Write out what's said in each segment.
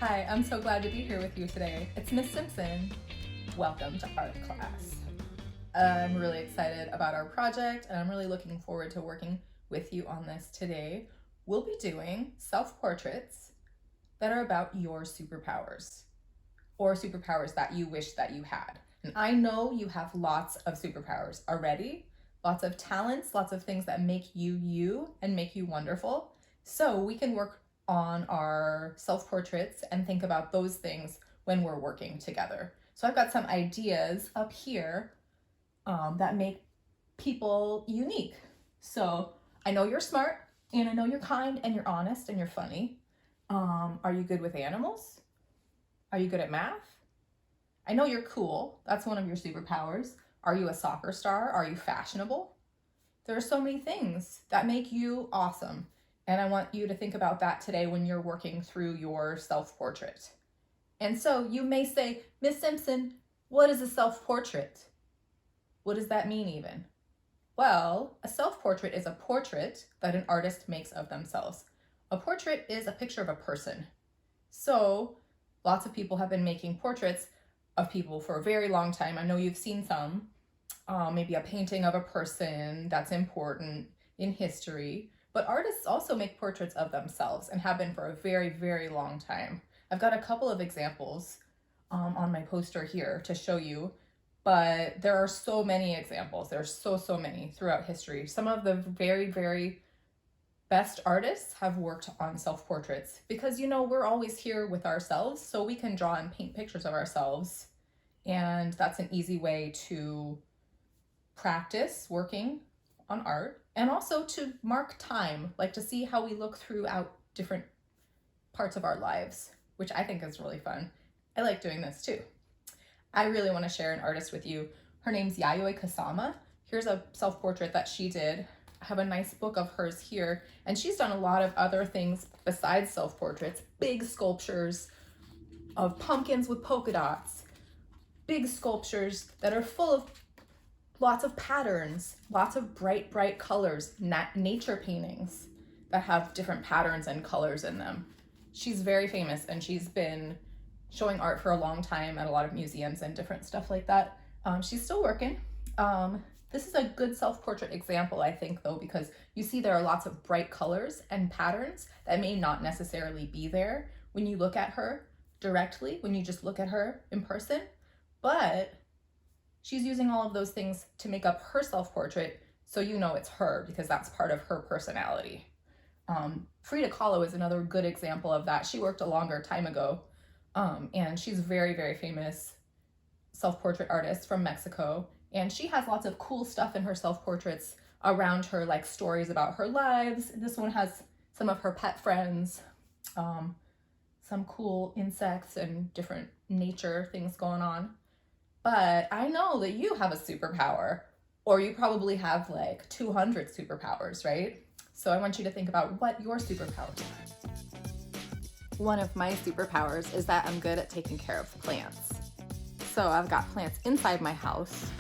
Hi, I'm so glad to be here with you today. It's Miss Simpson. Welcome to art class. I'm really excited about our project and I'm really looking forward to working with you on this today. We'll be doing self-portraits that are about your superpowers or superpowers that you wish that you had. And I know you have lots of superpowers already, lots of talents, lots of things that make you you and make you wonderful. So we can work on our self-portraits and think about those things when we're working together. So I've got some ideas up here that make people unique. So I know you're smart and I know you're kind and you're honest and you're funny. Are you good with animals? Are you good at math? I know you're cool. That's one of your superpowers. Are you a soccer star? Are you fashionable? There are so many things that make you awesome. And I want you to think about that today when you're working through your self-portrait. And so you may say, Miss Simpson, what is a self-portrait? What does that mean even? Well, a self-portrait is a portrait that an artist makes of themselves. A portrait is a picture of a person. So lots of people have been making portraits of people for a very long time. I know you've seen some, maybe a painting of a person that's important in history, but artists also make portraits of themselves and have been for a very, very long time. I've got a couple of examples on my poster here to show you, but there are so many examples. There's so many throughout history. Some of the very, very best artists have worked on self-portraits because, we're always here with ourselves, so we can draw and paint pictures of ourselves. And that's an easy way to practice working on art and also to mark time, like to see how we look throughout different parts of our lives, which I think is really fun. I like doing this too. I really want to share an artist with you. Her name's Yayoi Kusama. Here's a self-portrait that she did. I have a nice book of hers here, and she's done a lot of other things besides self-portraits, big sculptures of pumpkins with polka dots, big sculptures that are full of lots of patterns, lots of bright colors, nature paintings that have different patterns and colors in them. She's very famous and she's been showing art for a long time at a lot of museums and different stuff like that. She's still working. This is a good self-portrait example, I think, though, because you see there are lots of bright colors and patterns that may not necessarily be there when you look at her directly, when you just look at her in person, but she's using all of those things to make up her self-portrait, so it's her because that's part of her personality. Frida Kahlo is another good example of that. She worked a longer time ago, and she's a very, very famous self-portrait artist from Mexico, and she has lots of cool stuff in her self-portraits around her, like stories about her lives. This one has some of her pet friends, some cool insects and different nature things going on. But I know that you have a superpower, or you probably have like 200 superpowers, right? So I want you to think about what your superpowers are. One of my superpowers is that I'm good at taking care of plants. So I've got plants inside my house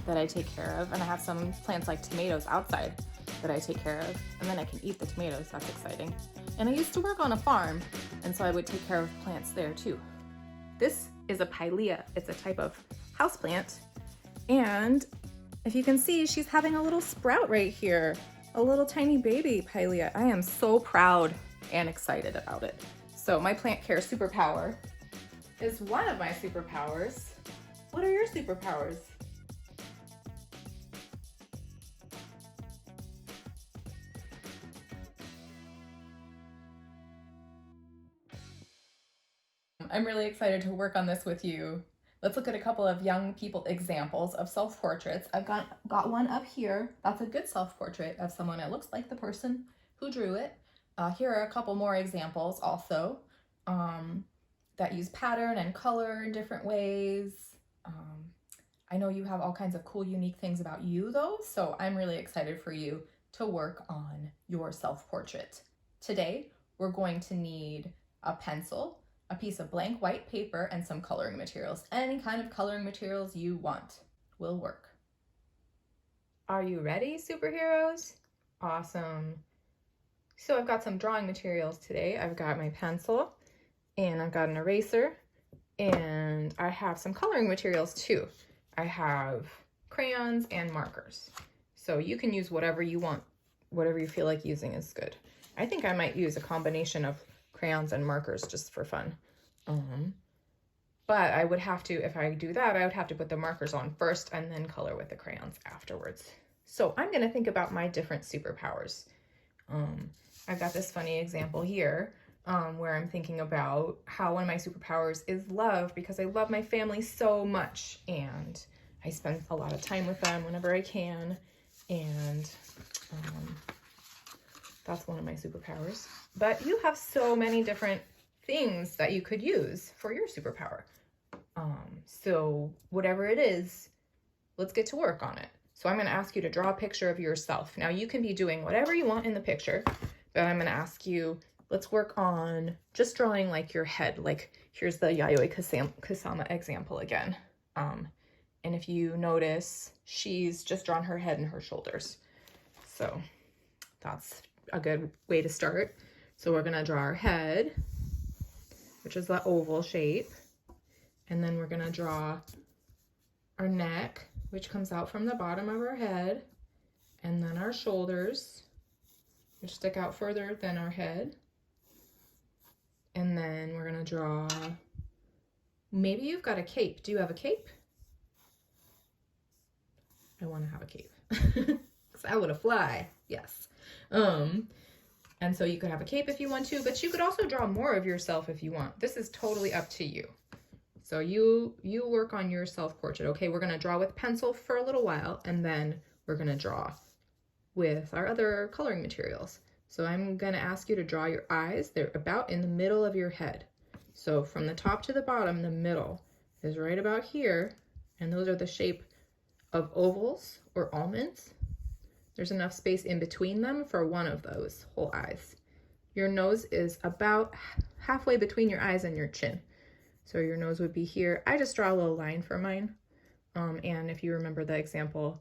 that I take care of, and I have some plants like tomatoes outside that I take care of, and then I can eat the tomatoes. That's exciting. And I used to work on a farm, and so I would take care of plants there too. This is a pilea. It's a type of houseplant, and if you can see, she's having a little sprout right here, a little tiny baby pilea. I am so proud and excited about it. So my plant care superpower is one of my superpowers. What are your superpowers? I'm really excited to work on this with you. Let's look at a couple of young people examples of self-portraits. I've got one up here. That's a good self-portrait of someone that looks like the person who drew it. Here are a couple more examples also that use pattern and color in different ways. I know you have all kinds of cool, unique things about you though, so I'm really excited for you to work on your self-portrait. Today, we're going to need a pencil, a piece of blank white paper, and some coloring materials. Any kind of coloring materials you want will work. Are you ready, superheroes? Awesome. So I've got some drawing materials today. I've got my pencil and I've got an eraser, and I have some coloring materials too. I have crayons and markers. So you can use whatever you want, whatever you feel like using is good. I think I might use a combination of crayons and markers just for fun. But I would have to, if I do that, I would have to put the markers on first and then color with the crayons afterwards. So I'm gonna think about my different superpowers. I've got this funny example here where I'm thinking about how one of my superpowers is love, because I love my family so much and I spend a lot of time with them whenever I can. And that's one of my superpowers. But you have so many different things that you could use for your superpower. So whatever it is, let's get to work on it. So I'm going to ask you to draw a picture of yourself. Now you can be doing whatever you want in the picture, but I'm going to ask you, let's work on just drawing like your head. Like here's the Yayoi Kusama example again. And if you notice, she's just drawn her head and her shoulders. So that's a good way to start. So we're going to draw our head, which is the oval shape. And then we're going to draw our neck, which comes out from the bottom of our head. And then our shoulders, which stick out further than our head. And then we're going to draw, maybe you've got a cape. Do you have a cape? I want to have a cape. Because I want to fly. Yes. And so you could have a cape if you want to, but you could also draw more of yourself if you want. This is totally up to you. So you work on your self-portrait. Okay, we're going to draw with pencil for a little while, and then we're going to draw with our other coloring materials. So I'm going to ask you to draw your eyes. They're about in the middle of your head. So from the top to the bottom, the middle is right about here, and those are the shape of ovals or almonds. There's enough space in between them for one of those whole eyes. Your nose is about halfway between your eyes and your chin. So your nose would be here. I just draw a little line for mine. And if you remember the example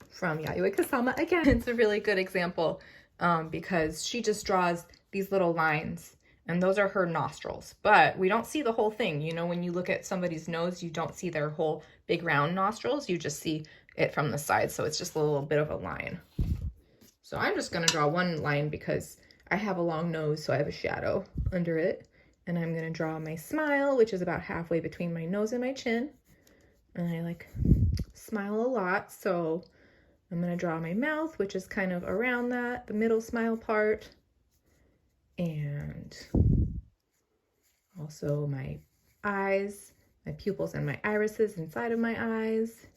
from Yayoi Kusama, again, it's a really good example because she just draws these little lines, and those are her nostrils. But we don't see the whole thing. You know, when you look at somebody's nose, you don't see their whole big round nostrils. You just see it from the side. So it's just a little bit of a line. So I'm just going to draw one line because I have a long nose, so I have a shadow under it. And I'm going to draw my smile, which is about halfway between my nose and my chin. And I like smile a lot, so I'm going to draw my mouth, which is kind of around that, the middle smile part. And also my eyes, my pupils and my irises inside of my eyes.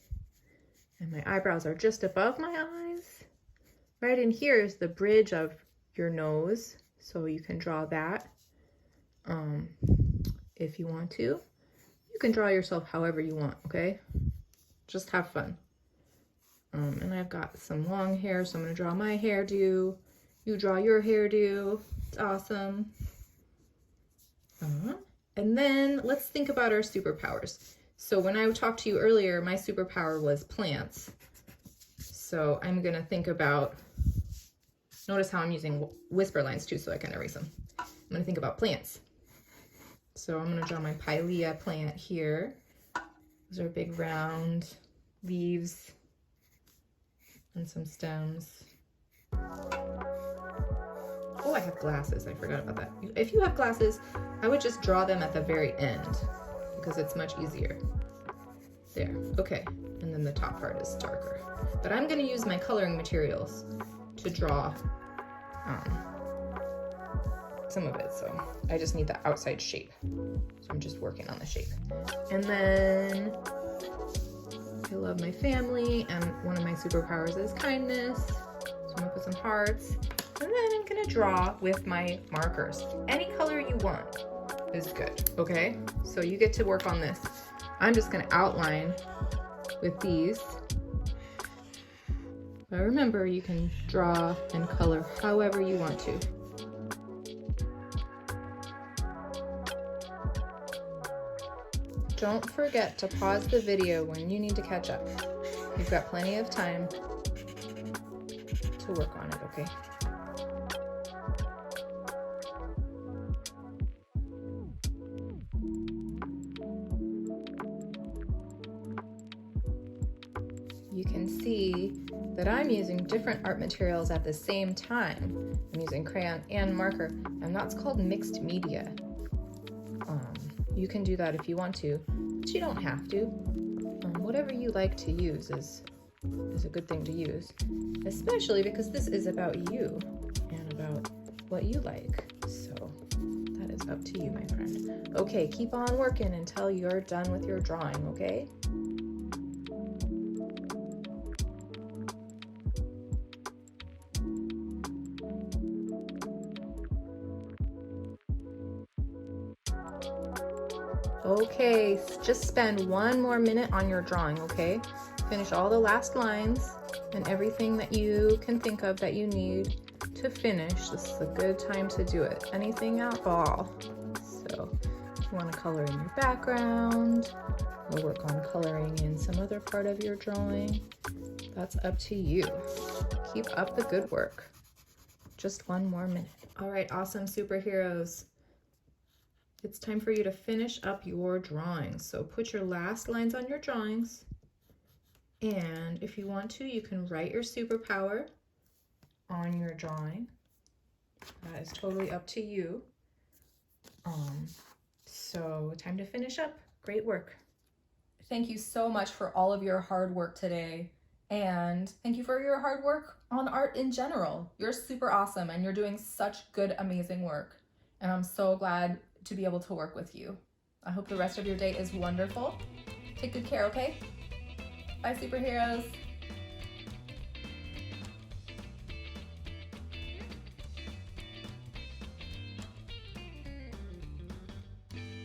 And my eyebrows are just above my eyes. Right in here is the bridge of your nose, so you can draw that. If you want to. You can draw yourself however you want, okay? Just have fun. And I've got some long hair, so I'm going to draw my hairdo. You draw your hairdo. It's awesome. And then let's think about our superpowers. So when I talked to you earlier, my superpower was plants. So I'm going to think about, notice how I'm using whisper lines too, so I can erase them. I'm going to think about plants. So I'm going to draw my pilea plant here. Those are big round leaves and some stems. Oh, I have glasses. I forgot about that. If you have glasses, I would just draw them at the very end because it's much easier. There. Okay. And then the top part is darker. But I'm going to use my coloring materials to draw some of it, so I just need the outside shape. So I'm just working on the shape. And then I love my family, and one of my superpowers is kindness. So I'm gonna put some hearts, and then I'm gonna draw with my markers. Any color you want is good, okay? So you get to work on this. I'm just gonna outline with these. But remember, you can draw and color however you want to. Don't forget to pause the video when you need to catch up. You've got plenty of time to work on it, okay? you can see that I'm using different art materials at the same time. I'm using crayon and marker, and that's called mixed media. You can do that if you want to, but you don't have to. Whatever you like to use is a good thing to use, especially because this is about you and about what you like. So that is up to you, my friend. Okay, keep on working until you're done with your drawing, okay? Okay, just spend 1 more minute on your drawing, okay? Finish all the last lines and everything that you can think of that you need to finish. This is a good time to do it. Anything at all. So if you want to color in your background or work on coloring in some other part of your drawing, that's up to you. Keep up the good work. Just 1 more minute. All right, awesome superheroes. It's time for you to finish up your drawings. So put your last lines on your drawings. And if you want to, you can write your superpower on your drawing. That is totally up to you. So time to finish up. Great work. Thank you so much for all of your hard work today. And thank you for your hard work on art in general. You're super awesome and you're doing such good, amazing work. And I'm so glad to be able to work with you. I hope the rest of your day is wonderful. Take good care, okay? Bye, superheroes.